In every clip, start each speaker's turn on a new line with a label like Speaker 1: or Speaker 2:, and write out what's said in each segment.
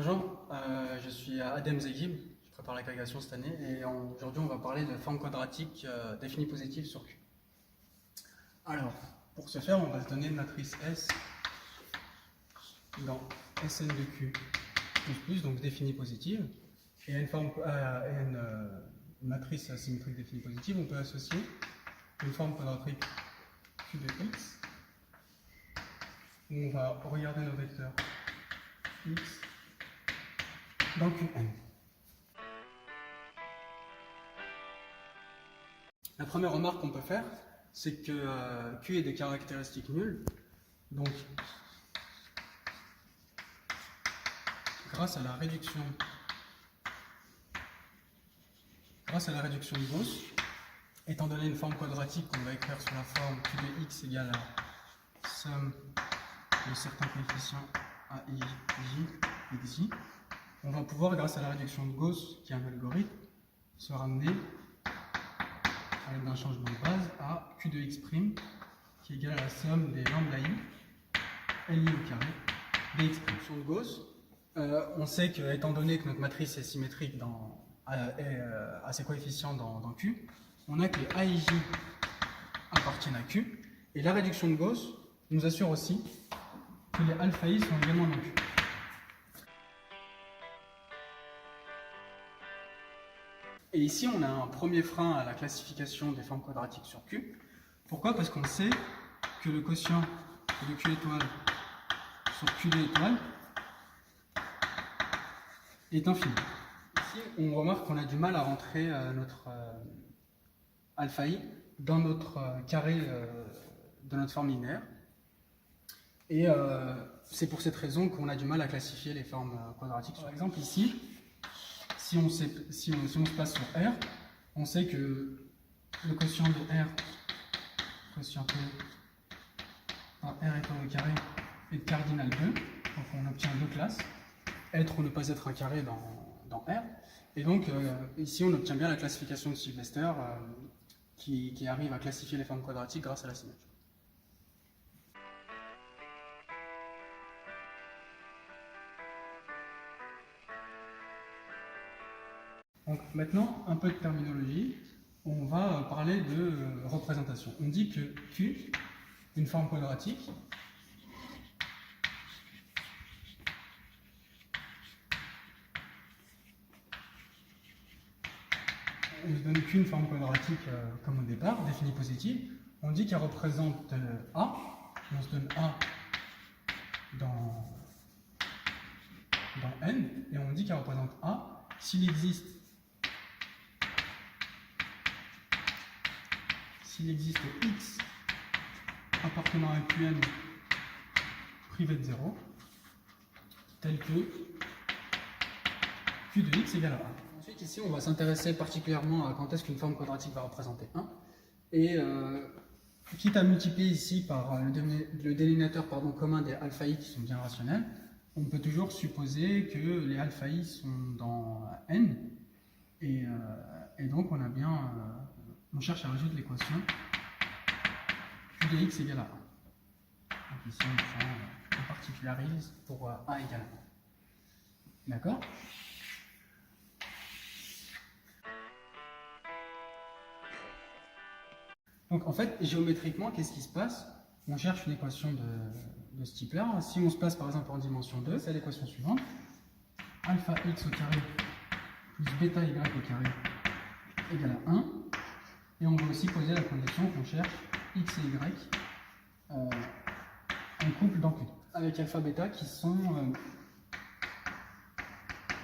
Speaker 1: Bonjour, je suis Adem Zeghib, je prépare l'agrégation cette année et aujourd'hui on va parler de forme quadratique définie positive sur Q. Alors, pour ce faire, on va se donner une matrice S dans Sn de Q donc définie positive, et à une matrice symétrique définie positive, on peut associer une forme quadratique Q de X, où on va regarder nos vecteurs X dans Qn. La première remarque qu'on peut faire, c'est que Q est des caractéristiques nulles. Donc, grâce à la réduction de Gauss, étant donné une forme quadratique qu'on va écrire sous la forme Q de X égale à somme de certains coefficients A, I, J, Xi, on va pouvoir, grâce à la réduction de Gauss, qui est un algorithme, se ramener avec un changement de base à Q de X', qui est égal à la somme des lambda I, Li au carré, dx'. Sur de Gauss, on sait que, étant donné que notre matrice est symétrique à ses coefficients dans Q, on a que A et J appartiennent à Q, et la réduction de Gauss nous assure aussi que les alpha I sont également dans Q. Et ici, on a un premier frein à la classification des formes quadratiques sur Q. Pourquoi? Parce qu'on sait que le quotient de Q étoile sur QD étoile est infini. Ici, on remarque qu'on a du mal à rentrer notre alpha I dans notre carré de notre forme linéaire. Et c'est pour cette raison qu'on a du mal à classifier les formes quadratiques. Par exemple, ici, si on se place sur R, on sait que le quotient de R, quotient P, R étant le carré, est cardinal 2, donc on obtient deux classes, être ou ne pas être un carré dans R, et donc ici on obtient bien la classification de Sylvester qui arrive à classifier les formes quadratiques grâce à la symétrie. Donc maintenant, un peu de terminologie, on va parler de représentation. On dit que Q, une forme quadratique, on ne donne qu'une forme quadratique comme au départ, définie positive, on dit qu'elle représente A, on se donne A dans N, et on dit qu'elle représente A s'il existe X appartenant à Qn privé de 0, tel que Q de X égale à 1. Ensuite, ici, on va s'intéresser particulièrement à quand est-ce qu'une forme quadratique va représenter 1. Et quitte à multiplier ici par le dénominateur commun des alpha I qui sont bien rationnels, on peut toujours supposer que les alpha I sont dans N. Et donc, on cherche à résoudre l'équation Q de X égale à 1. Donc ici, on particularise pour A égale à 1. D'accord? Donc en fait, géométriquement, qu'est-ce qui se passe? On cherche une équation de ce type-là. Si on se place par exemple en dimension 2, c'est l'équation suivante. Alpha x au carré plus bêta y au carré égale à 1. Et on va aussi poser la condition qu'on cherche x et y en couple dans Q. Avec alpha bêta qui sont...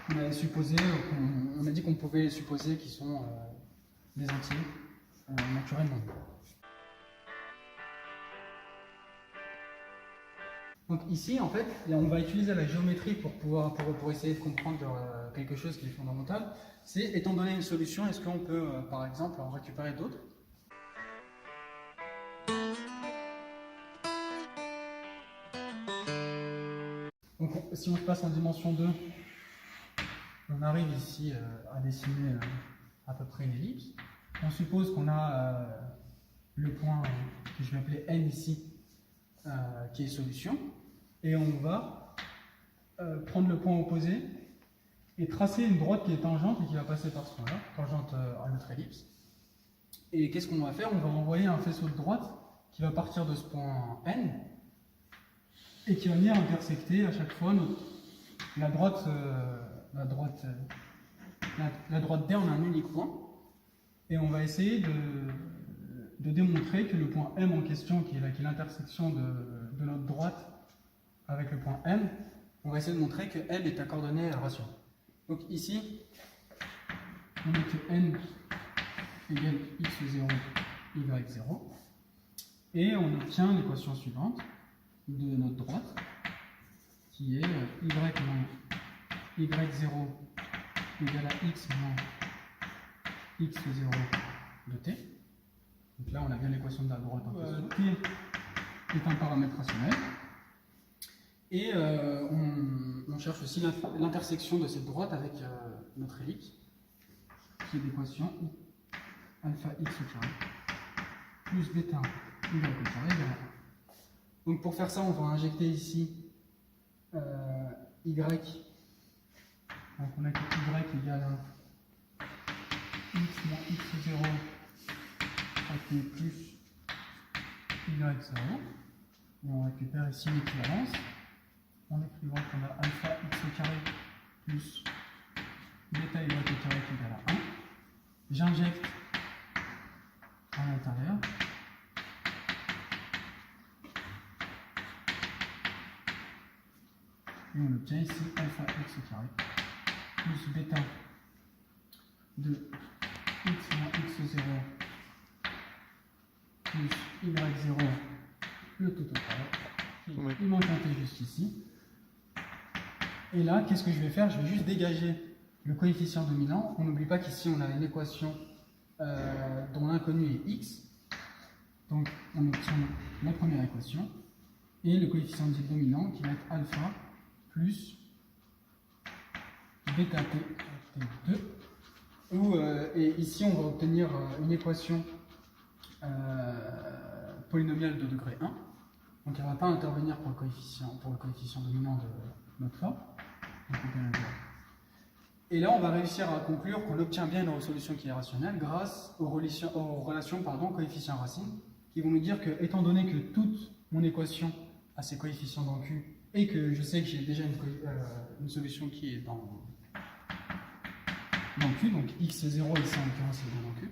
Speaker 1: on a dit qu'on pouvait les supposer qui sont des entiers naturellement. Donc ici, en fait, on va utiliser la géométrie pour essayer de comprendre quelque chose qui est fondamental. C'est, étant donné une solution, est-ce qu'on peut, par exemple, en récupérer d'autres? Donc si on se passe en dimension 2, on arrive ici à dessiner à peu près une ellipse. On suppose qu'on a le point que je vais appeler N ici, qui est solution, et on va prendre le point opposé et tracer une droite qui est tangente et qui va passer par ce point-là, tangente à notre ellipse. Et qu'est-ce qu'on va faire? On va envoyer un faisceau de droite qui va partir de ce point N et qui va venir intersecter à chaque fois la droite D en un unique point. Et on va essayer de démontrer que le point M en question, qui est l'intersection de notre droite avec le point M, on va essayer de montrer que L est un coordonnée rationnelle. Donc ici, on dit que N égale x0, y0, et on obtient l'équation suivante de notre droite, qui est y moins y0 égale à x moins x0 de t. Donc là, on a bien l'équation de la droite. T est un paramètre rationnel. Et on cherche aussi l'intersection de cette droite avec notre ellipse, qui est l'équation alpha x au carré plus bêta y au carré égale à 1. Donc pour faire ça, on va injecter ici y. Donc on a que y égale à x moins x0 plus y0. Et on récupère ici l'équivalence en écrivant qu'on a alpha x au carré plus bêta y au carré qui égale à 1. J'injecte à l'intérieur. Et on obtient ici alpha x au carré plus bêta de x moins x0 plus y0 le tout au carré. Oui. Il manque un t juste ici. Et là, qu'est-ce que je vais faire? Je vais juste dégager le coefficient dominant. On n'oublie pas qu'ici, on a une équation dont l'inconnu est x. Donc, on obtient la première équation. Et le coefficient dominant qui va être alpha plus bêta t, t2. Et ici, on va obtenir une équation polynomiale de degré 1. Donc, elle ne va pas intervenir pour le coefficient dominant de notre forme. Et là, on va réussir à conclure qu'on obtient bien une résolution qui est rationnelle grâce aux relations coefficient racine, qui vont nous dire que, étant donné que toute mon équation a ses coefficients dans Q, et que je sais que j'ai déjà une solution qui est dans Q, donc x est 0, ici en l'occurrence c'est dans Q.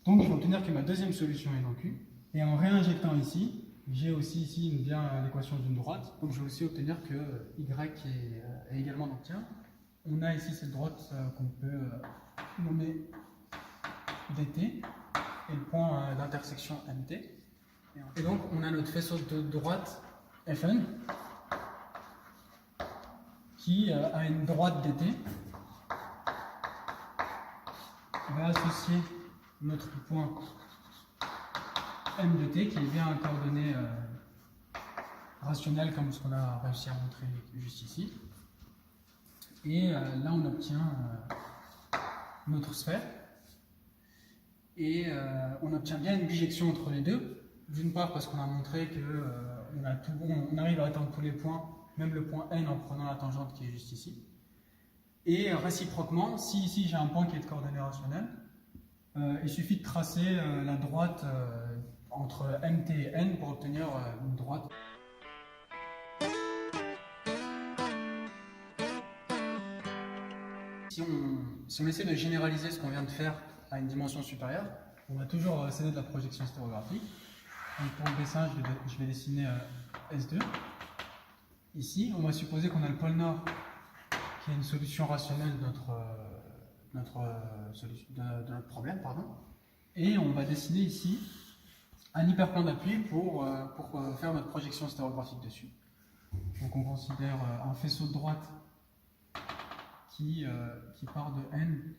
Speaker 1: Donc je vais obtenir que ma deuxième solution est dans Q, et en réinjectant ici, j'ai aussi ici bien l'équation d'une droite, donc je vais aussi obtenir que y est également dans Q. On a ici cette droite qu'on peut nommer dt, et le point d'intersection mt. Et donc on a notre faisceau de droite Fn, qui a une droite dt, va associer notre point m de t, qui est bien un coordonnée rationnel comme ce qu'on a réussi à montrer juste ici. Et là, on obtient notre sphère. Et on obtient bien une bijection entre les deux. D'une part, parce qu'on a montré qu'on arrive à atteindre tous les points, même le point N en prenant la tangente qui est juste ici. Et réciproquement, si ici j'ai un point qui est de coordonnées rationnelles, il suffit de tracer la droite entre MT et N pour obtenir une droite. Si on essaie de généraliser ce qu'on vient de faire à une dimension supérieure, on va toujours céder de la projection stéréographique. Donc pour le dessin, je vais dessiner S2. Ici, on va supposer qu'on a le pôle Nord qui est une solution rationnelle de notre problème, pardon. Et on va dessiner ici un hyperplan d'appui pour faire notre projection stéréographique dessus. Donc on considère un faisceau de droite qui part de N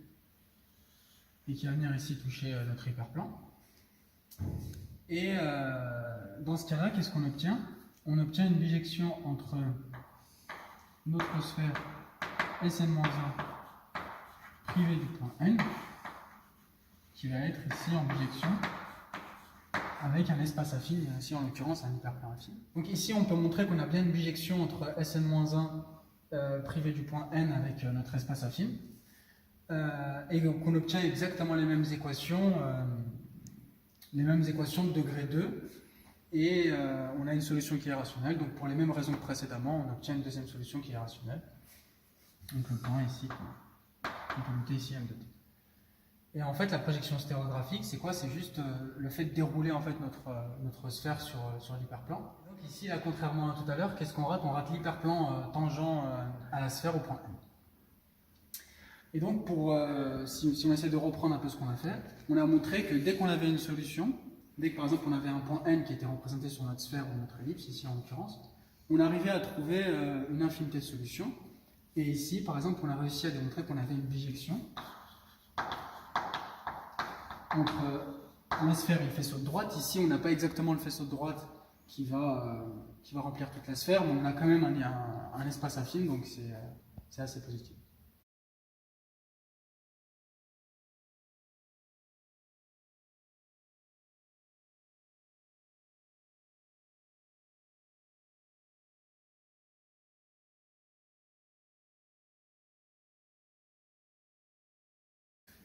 Speaker 1: et qui va venir ici toucher notre hyperplan. Et dans ce cas-là, qu'est-ce qu'on obtient? On obtient une bijection entre notre sphère Sn-1 privée du point N, qui va être ici en bijection avec avec un espace affine, et ici en l'occurrence un hyperplan affine. Donc ici on peut montrer qu'on a bien une bijection entre Sn-1 privé du point n avec notre espace affine, et qu'on obtient exactement les mêmes équations de degré 2, et on a une solution qui est rationnelle. Donc pour les mêmes raisons que précédemment, on obtient une deuxième solution qui est rationnelle. Donc le point ici, on peut noter ici M de t. Et en fait, la projection stéréographique, c'est quoi? C'est juste le fait de dérouler en fait notre sphère sur l'hyperplan. Donc ici, là, contrairement à tout à l'heure, qu'est-ce qu'on rate? On rate l'hyperplan tangent à la sphère au point M. Et donc, si on essaie de reprendre un peu ce qu'on a fait, on a montré que dès qu'on avait une solution, dès que par exemple on avait un point N qui était représenté sur notre sphère ou notre ellipse, ici en l'occurrence, on arrivait à trouver une infinité de solutions. Et ici, par exemple, on a réussi à démontrer qu'on avait une bijection entre la sphère et le faisceau de droite. Ici, on n'a pas exactement le faisceau de droite qui va remplir toute la sphère, mais on a quand même un espace affine, donc c'est assez positif.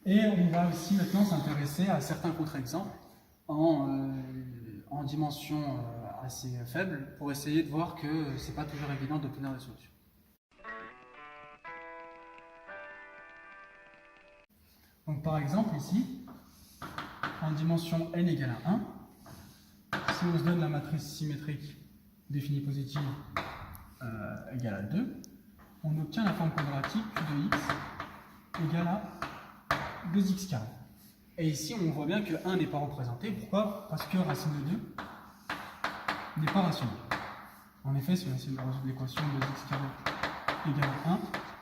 Speaker 1: Et on va aussi maintenant s'intéresser à certains contre-exemples en dimension assez faible pour essayer de voir que ce n'est pas toujours évident d'obtenir des solutions. Donc par exemple ici, en dimension n égale à 1, si on se donne la matrice symétrique définie positive égale à 2, on obtient la forme quadratique q de x égale à 2x carré. Et ici, on voit bien que 1 n'est pas représenté. Pourquoi? Parce que racine de 2 n'est pas rationnelle. En effet, si on essaie de résoudre l'équation de 2x carré égale à 1,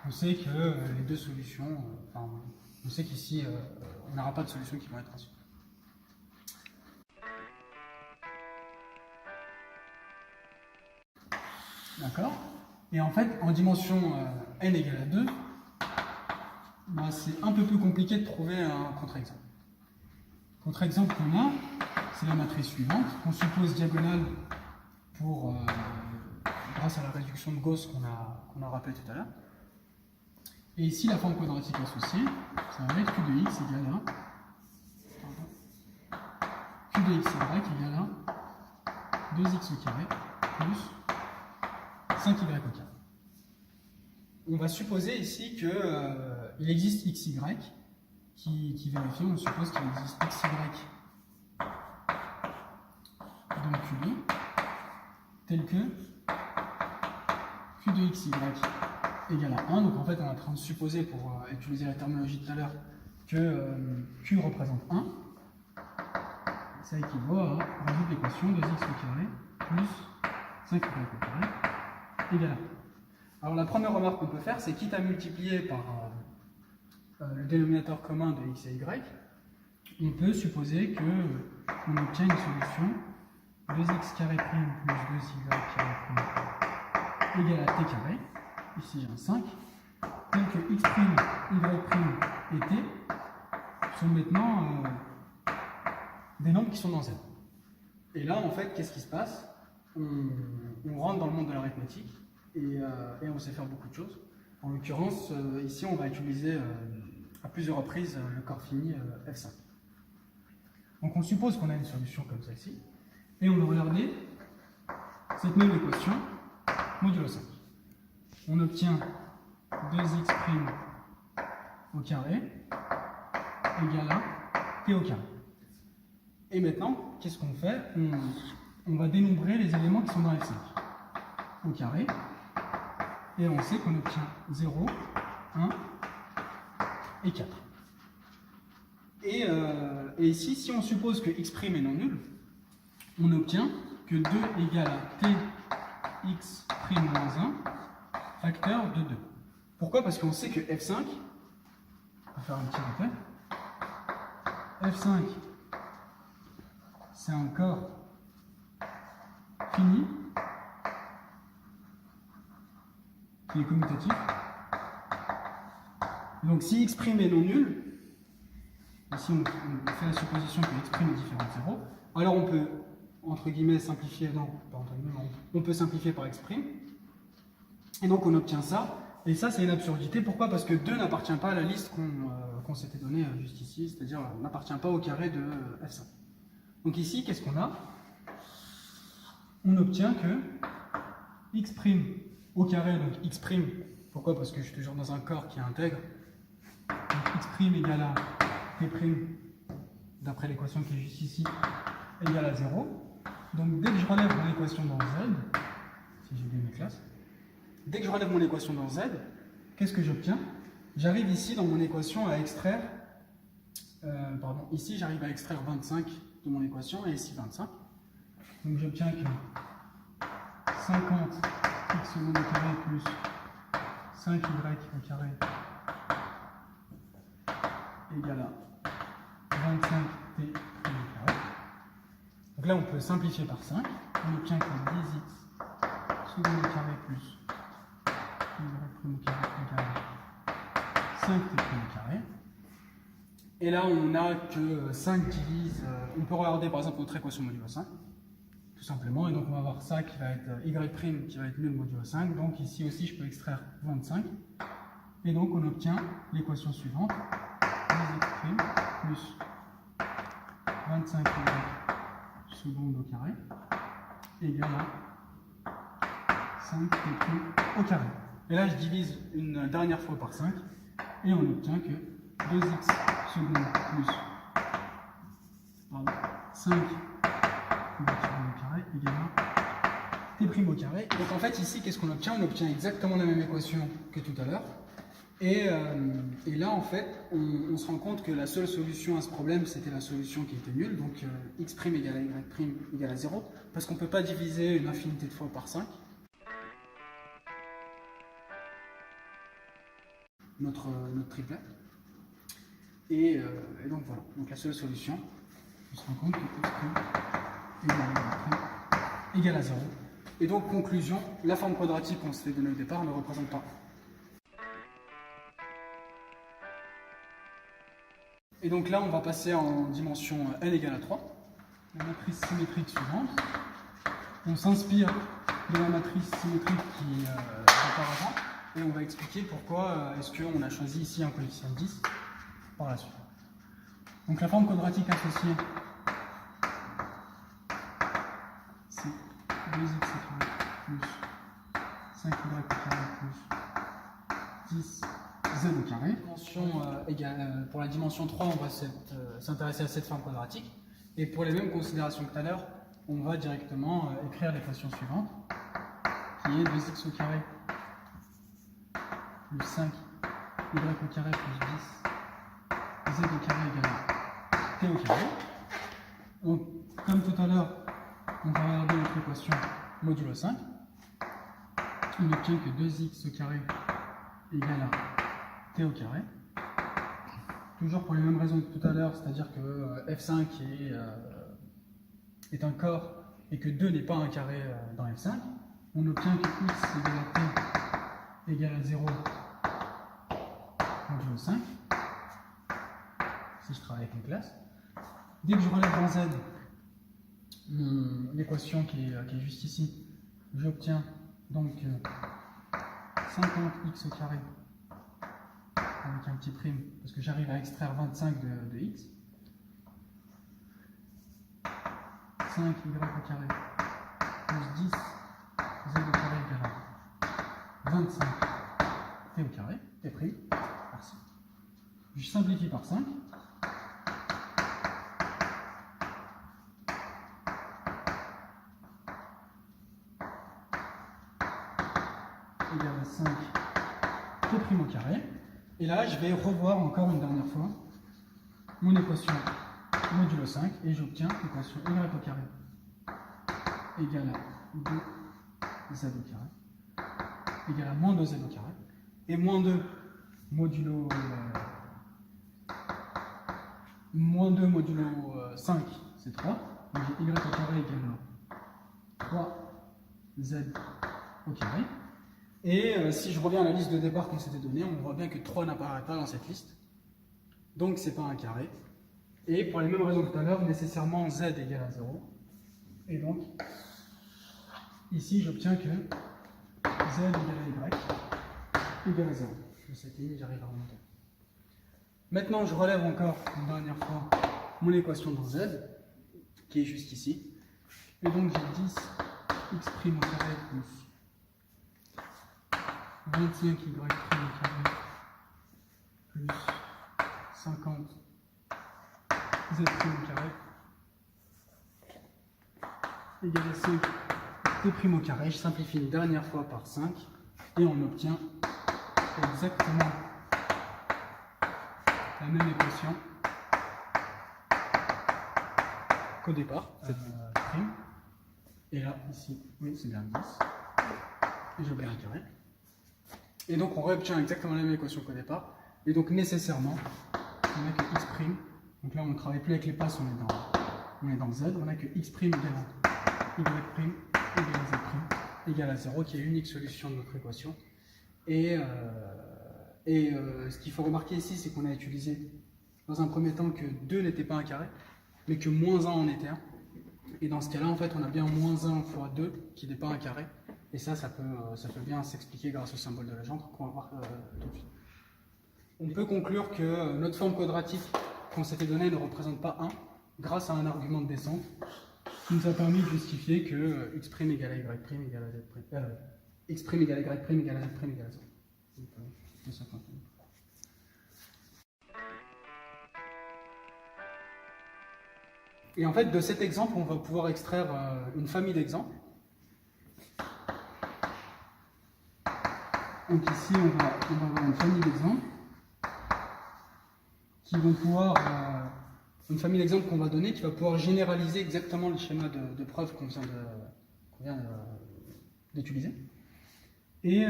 Speaker 1: on sait que les deux solutions, on sait qu'ici, on n'aura pas de solutions qui vont être rationnelles. D'accord? Et en fait, en dimension n égale à 2, c'est un peu plus compliqué de trouver un contre-exemple. Contre-exemple qu'on a, c'est la matrice suivante, qu'on suppose diagonale grâce à la réduction de Gauss qu'on a rappelé tout à l'heure. Et ici, la forme quadratique associée, ça va être q de x égale à q de x y égale à 2x au carré plus 5y au carré. On va supposer ici qu'il existe xy qui vérifie, on suppose qu'il existe xy dans QB tel que q de xy égale à 1. Donc en fait, on est en train de supposer, pour utiliser la terminologie de tout à l'heure, que q représente 1. Ça équivaut à résoudre l'équation 2x au carré plus 5y au carré égale à 1. Alors la première remarque qu'on peut faire, c'est quitte à multiplier par le dénominateur commun de x et y, on peut supposer qu'on obtient une solution 2x carré prime plus 2y carré prime égale à t carré, ici j'ai un 5, tel que x prime, y prime et t sont maintenant des nombres qui sont dans Z. Et là, en fait, qu'est-ce qui se passe? On rentre dans le monde de l'arithmétique et on sait faire beaucoup de choses. En l'occurrence, ici, on va utiliser à plusieurs reprises le corps fini F5. Donc on suppose qu'on a une solution comme celle-ci, et on va regarder cette même équation modulo 5. On obtient 2x' au carré égale à t au carré. Et maintenant, qu'est-ce qu'on fait? On va dénombrer les éléments qui sont dans F5 au carré, et on sait qu'on obtient 0, 1 et 4. Et ici, si on suppose que x' est non nul, on obtient que 2 égale à tx' moins 1 facteur de 2. Pourquoi? Parce qu'on sait que F5, on va faire un petit rappel, F5 c'est un corps fini qui est commutatif. Donc si x' est non nul, ici on fait la supposition que x' est différent de 0, Alors on peut, entre guillemets, simplifier, non, pas entre guillemets, on peut simplifier par x'. Et donc on obtient ça. Et ça, c'est une absurdité. Pourquoi? Parce que 2 n'appartient pas à la liste qu'on s'était donnée juste ici, c'est-à-dire n'appartient pas au carré de f5. Donc ici, qu'est-ce qu'on a? On obtient que x' au carré, donc x', pourquoi? Parce que je suis toujours dans un corps qui intègre. Donc x' égale à t', d'après l'équation qui est juste ici, égale à 0. Donc dès que je relève mon équation dans Z, si j'ai bien mes classes, dès que je relève mon équation dans Z, qu'est-ce que j'obtiens? J'arrive ici dans mon équation à extraire, ici j'arrive à extraire 25 de mon équation et ici 25. Donc j'obtiens que 50 x seconde au carré plus 5y au carré égale à 25t au carré. Donc là on peut simplifier par 5. On obtient que 10x seconde au carré plus y' au carré égale à 5t' au carré. Et là on n'a que 5 divise, on peut regarder par exemple notre équation modulo 5. Tout simplement, et donc on va avoir ça qui va être y' qui va être nul modulo 5, donc ici aussi je peux extraire 25, et donc on obtient l'équation suivante, 10x' plus 25y seconde au carré égale à 5t' au carré. Et là je divise une dernière fois par 5, et on obtient que 2x seconde plus 5 au carré égale à t' au carré. Donc en fait ici qu'est-ce qu'on obtient? On obtient exactement la même équation que tout à l'heure. Et là en fait on se rend compte que la seule solution à ce problème c'était la solution qui était nulle. Donc x' égale à y' égale à 0. Parce qu'on ne peut pas diviser une infinité de fois par 5. Notre triplet. Et donc voilà. Donc la seule solution, on se rend compte que x' égale à 0. Et donc, conclusion, la forme quadratique qu'on s'était donnée au départ ne représente pas. Et donc là, on va passer en dimension n égale à 3. La matrice symétrique suivante. On s'inspire de la matrice symétrique qui est auparavant. Et on va expliquer pourquoi est-ce qu'on a choisi ici un coefficient 10 par la suite. Donc la forme quadratique associée, c'est 2x plus 5y au carré plus 10z au carré. Pour la dimension 3, on va s'intéresser à cette forme quadratique. Et pour les mêmes considérations que tout à l'heure, on va directement écrire l'équation suivante, qui est 2x au carré plus 5y au carré plus 10 z au carré égale à t au carré. Donc, comme tout à l'heure, on va regarder notre équation modulo 5. On obtient que 2x au carré égale à t au carré. Toujours pour les mêmes raisons que tout à l'heure, c'est-à-dire que f5 est un corps et que 2 n'est pas un carré dans f5. On obtient que x égale à t égale à 0 modulo 5. Si je travaille avec une classe. Dès que je relève dans Z l'équation qui est juste ici, j'obtiens donc 50x au carré avec un petit prime, parce que j'arrive à extraire 25 de x. 5y au carré plus 10 z au carré égale à 25 t au carré, t prime, merci. Je simplifie par 5. Égale à 5 t' au carré. Et là, je vais revoir encore une dernière fois mon équation modulo 5 et j'obtiens l'équation y au carré égale à 2z au carré égale à moins 2z au carré. Et moins 2 modulo 5, c'est 3. Donc j'ai y au carré égale à 3z au carré. Et si je reviens à la liste de départ qu'on s'était donnée, on voit bien que 3 n'apparaît pas dans cette liste. Donc c'est pas un carré. Et pour les mêmes raisons que tout à l'heure, nécessairement z égale à 0. Et donc, ici, j'obtiens que z égale à y égale à 0. Je sais que j'arrive à remonter. Maintenant, je relève encore une dernière fois mon équation dans z, qui est juste ici. Et donc, j'ai 10 x' au carré plus 25y' au carré plus 50 z' au carré égale à 5 d' au carré. Je simplifie une dernière fois par 5 et on obtient exactement la même équation qu'au départ, cette prime. Et là, ici, oui, c'est bien 10. Et j'ai bien un carré. Et donc, on réobtient exactement la même équation qu'au départ. Et donc, nécessairement, on a que x'. Donc là, on ne travaille plus avec les passes, on est dans z. On a que x' égale à y' égale à z' égale à 0, qui est l'unique solution de notre équation. Et ce qu'il faut remarquer ici, c'est qu'on a utilisé dans un premier temps que 2 n'était pas un carré, mais que moins 1 en était un. Et dans ce cas-là, en fait, on a bien moins 1 fois 2 qui n'est pas un carré. Et ça peut bien s'expliquer grâce au symbole de Legendre qu'on va voir tout de suite. On peut conclure que notre forme quadratique qu'on s'était donnée ne représente pas 1 grâce à un argument de descente qui nous a permis de justifier que x' égale à y' égale à z', x' égale à y' égale à z' égale à 0. Donc, et en fait, de cet exemple, on va pouvoir extraire une famille d'exemples. Donc ici, on va avoir une famille d'exemples qui vont pouvoir, une famille d'exemples qu'on va donner qui va pouvoir généraliser exactement le schéma de preuve qu'on vient d'utiliser. Et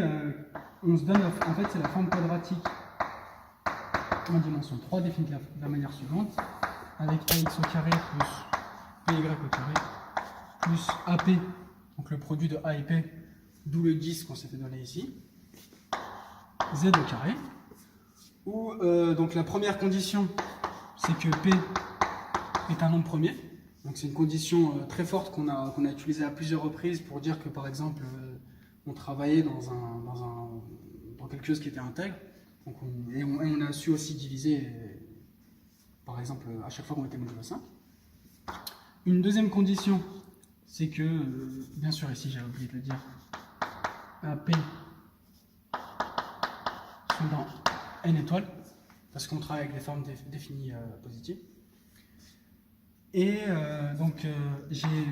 Speaker 1: on se donne, en fait, c'est la forme quadratique en dimension 3 définie de la manière suivante, avec ax au carré plus py au carré plus ap, donc le produit de a et p, d'où le 10 qu'on s'était donné ici, z au carré, où donc la première condition, c'est que p est un nombre premier. Donc c'est une condition très forte qu'on a utilisée à plusieurs reprises pour dire que par exemple on travaillait dans quelque chose qui était intègre. Donc on a su aussi diviser, par exemple, à chaque fois qu'on était modulo 5. Une deuxième condition, c'est que, bien sûr ici j'avais oublié de le dire, AP sont dans n étoiles, parce qu'on travaille avec des formes définies positives. Et donc j'ai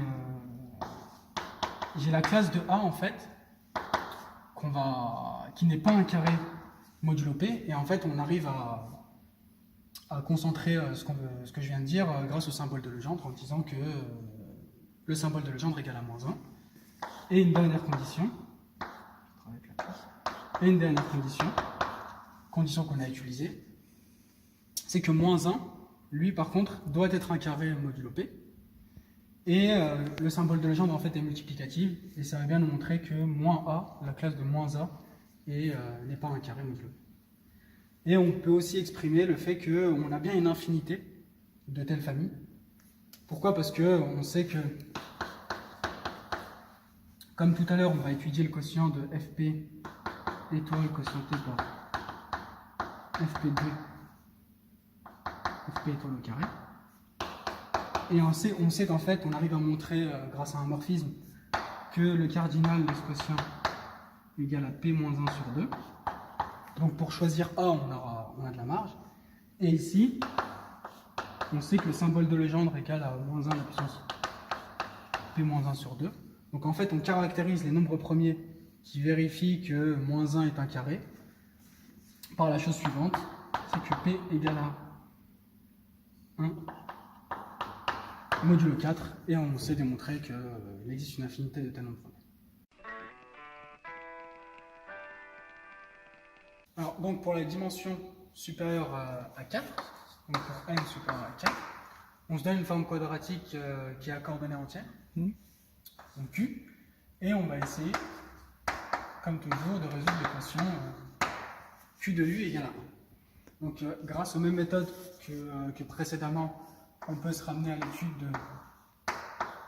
Speaker 1: la classe de A en fait, qui n'est pas un carré modulo P, et en fait on arrive à concentrer ce que je viens de dire grâce au symbole de Legendre en disant que le symbole de Legendre égale à moins 1. Et une dernière condition, condition qu'on a utilisée, c'est que moins 1, lui par contre, doit être un carré modulo P. Et le symbole de Legendre en fait est multiplicatif, et ça va bien nous montrer que moins A, la classe de moins A, n'est pas un carré modulo P. Et on peut aussi exprimer le fait qu'on a bien une infinité de telles familles. Pourquoi? Parce qu'on sait que, comme tout à l'heure, on va étudier le quotient de Fp étoile quotienté par Fp2, Fp étoile au carré. Et on sait qu'en fait, on arrive à montrer, grâce à un morphisme, que le cardinal de ce quotient est égal à P-1 sur 2. Donc pour choisir A, on a de la marge. Et ici, on sait que le symbole de Legendre est égal à moins 1 à la puissance P-1 sur 2. Donc en fait, on caractérise les nombres premiers qui vérifient que moins 1 est un carré par la chose suivante, c'est que P égale à 1 modulo 4, et on sait démontrer qu'il existe une infinité de tels nombres premiers. Alors, donc pour la dimension supérieure à 4, donc pour n supérieur à 4, on se donne une forme quadratique qui est à coordonnées entières, donc Q, et on va essayer, comme toujours, de résoudre l'équation Q de U égale à 1. Donc grâce aux mêmes méthodes que précédemment, on peut se ramener à l'étude de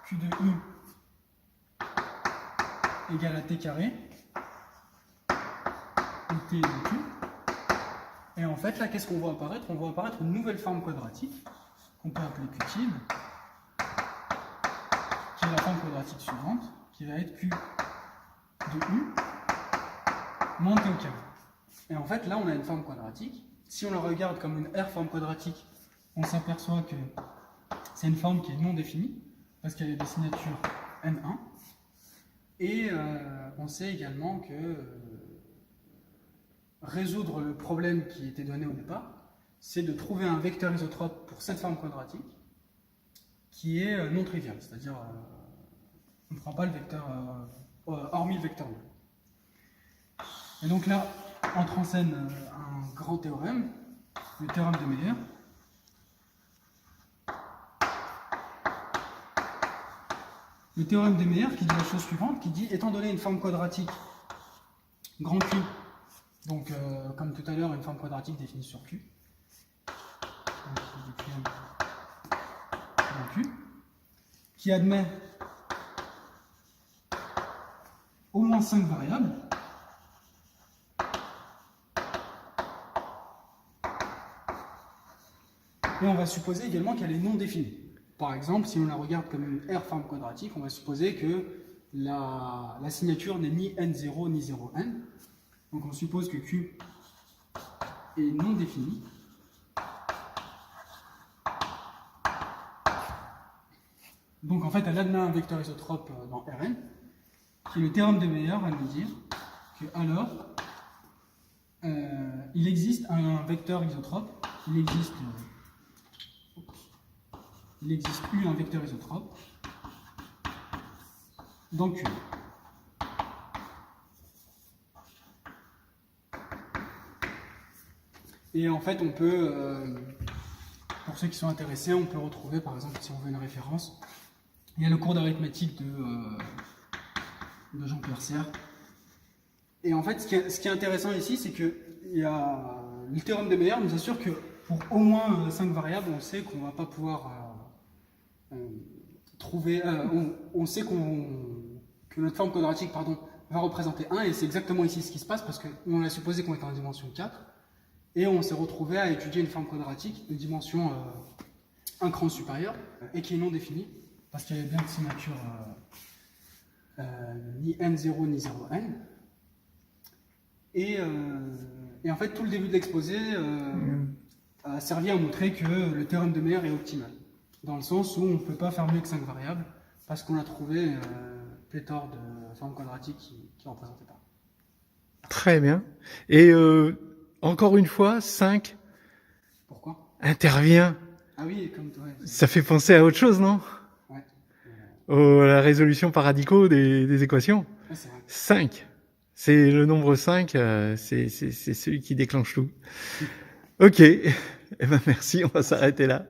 Speaker 1: Q de U égale à T carré, et T de Q. Et en fait, là, qu'est-ce qu'on voit apparaître? On voit apparaître une nouvelle forme quadratique, qu'on peut appeler Q tilde, qui est la forme quadratique suivante, qui va être Q de U moins T au carré. Et en fait, là, on a une forme quadratique. Si on la regarde comme une R forme quadratique, on s'aperçoit que c'est une forme qui est non définie, parce qu'elle est de signature N1. Et on sait également que résoudre le problème qui était donné au départ, c'est de trouver un vecteur isotrope pour cette forme quadratique qui est non trivial, c'est-à-dire on ne prend pas le vecteur, hormis le vecteur nul. Et donc là, entre en scène un grand théorème, le théorème de Meyer. Le théorème de Meyer qui dit la chose suivante, qui dit, étant donné une forme quadratique grand Q, donc comme tout à l'heure, une forme quadratique définie sur Q, donc, grand Q, qui admet au moins 5 variables, et on va supposer également qu'elle est non définie. Par exemple, si on la regarde comme une R forme quadratique, on va supposer que la signature n'est ni N0 ni 0N. Donc on suppose que Q est non défini. Donc en fait, elle admet un vecteur isotrope dans Rn. Et le théorème de Meyer va nous dire que alors, il existe un vecteur isotrope, il existe U un vecteur isotrope dans Q. Et en fait, on peut, pour ceux qui sont intéressés, on peut retrouver, par exemple, si on veut une référence, il y a le cours d'arithmétique de Jean-Pierre Serre. Et en fait, ce qui est intéressant ici, c'est que le théorème de Meyer nous assure que pour au moins 5 variables, on sait qu'on ne va pas pouvoir trouver. On sait que notre forme quadratique va représenter 1, et c'est exactement ici ce qui se passe, parce qu'on a supposé qu'on était en dimension 4, et on s'est retrouvé à étudier une forme quadratique de dimension un cran supérieur, et qui est non définie, parce qu'elle est bien de signature ni N0 ni 0N. Et en fait, tout le début de l'exposé a servi à montrer que le théorème de Meyer est optimal, dans le sens où on ne peut pas faire mieux que 5 variables, parce qu'on a trouvé pléthore de formes quadratiques qui ne représentaient pas.
Speaker 2: Très bien. Et encore une fois, 5
Speaker 1: Pourquoi
Speaker 2: intervient.
Speaker 1: Ah oui, comme toi.
Speaker 2: Ça fait penser à autre chose, non?
Speaker 1: Ouais.
Speaker 2: La résolution par radicaux des équations.
Speaker 1: Ouais, c'est vrai.
Speaker 2: 5. C'est le nombre 5, c'est celui qui déclenche tout. Ok. Eh ben merci, on va s'arrêter là.